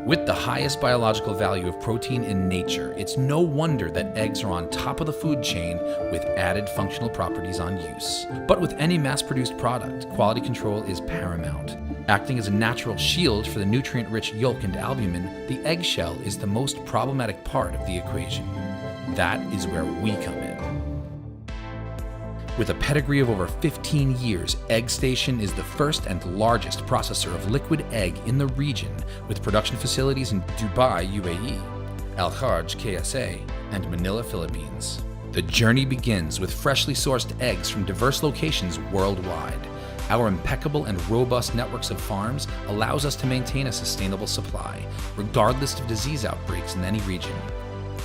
With the highest biological value of protein in nature, it's no wonder that eggs are on top of the food chain with added functional properties on use. But with any mass-produced product, quality control is paramount. Acting as a natural shield for the nutrient-rich yolk and albumin, the eggshell is the most problematic part of the equation. That is where we come in. With a pedigree of over 15 years, Eggstation is the first and largest processor of liquid egg in the region, with production facilities in Dubai, UAE, Kharj, KSA, and Manila, Philippines. The journey begins with freshly sourced eggs from diverse locations worldwide. Our impeccable and robust networks of farms allows us to maintain a sustainable supply, regardless of disease outbreaks in any region.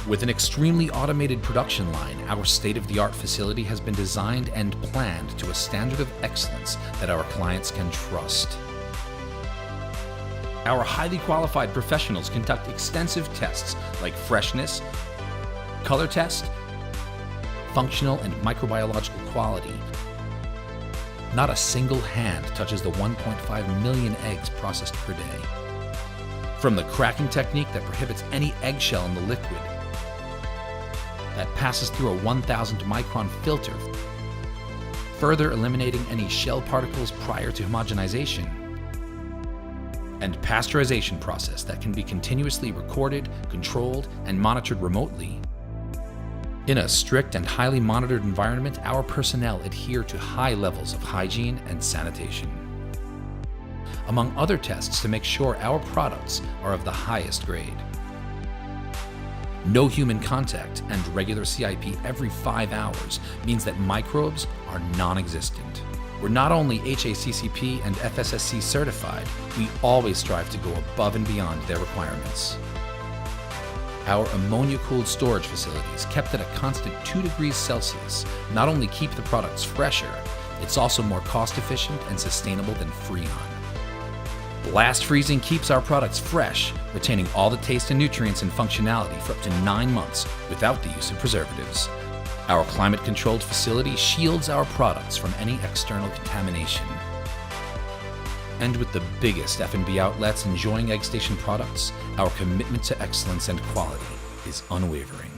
With an extremely automated production line, our state-of-the-art facility has been designed and planned to a standard of excellence that our clients can trust. Our highly qualified professionals conduct extensive tests like freshness, color test, functional and microbiological quality. Not a single hand touches the 1.5 million eggs processed per day. From the cracking technique that prohibits any eggshell in the liquid, that passes through a 1,000 micron filter, further eliminating any shell particles prior to homogenization, and pasteurization process that can be continuously recorded, controlled, and monitored remotely. In a strict and highly monitored environment, our personnel adhere to high levels of hygiene and sanitation, among other tests to make sure our products are of the highest grade. No human contact and regular CIP every 5 hours means that microbes are non-existent. We're not only HACCP and FSSC certified, we always strive to go above and beyond their requirements. Our ammonia-cooled storage facilities, kept at a constant 2 degrees Celsius, not only keep the products fresher, it's also more cost-efficient and sustainable than Freon. Blast freezing keeps our products fresh, retaining all the taste and nutrients and functionality for up to 9 months without the use of preservatives. Our climate-controlled facility shields our products from any external contamination. And with the biggest F&B outlets enjoying Eggstation products, our commitment to excellence and quality is unwavering.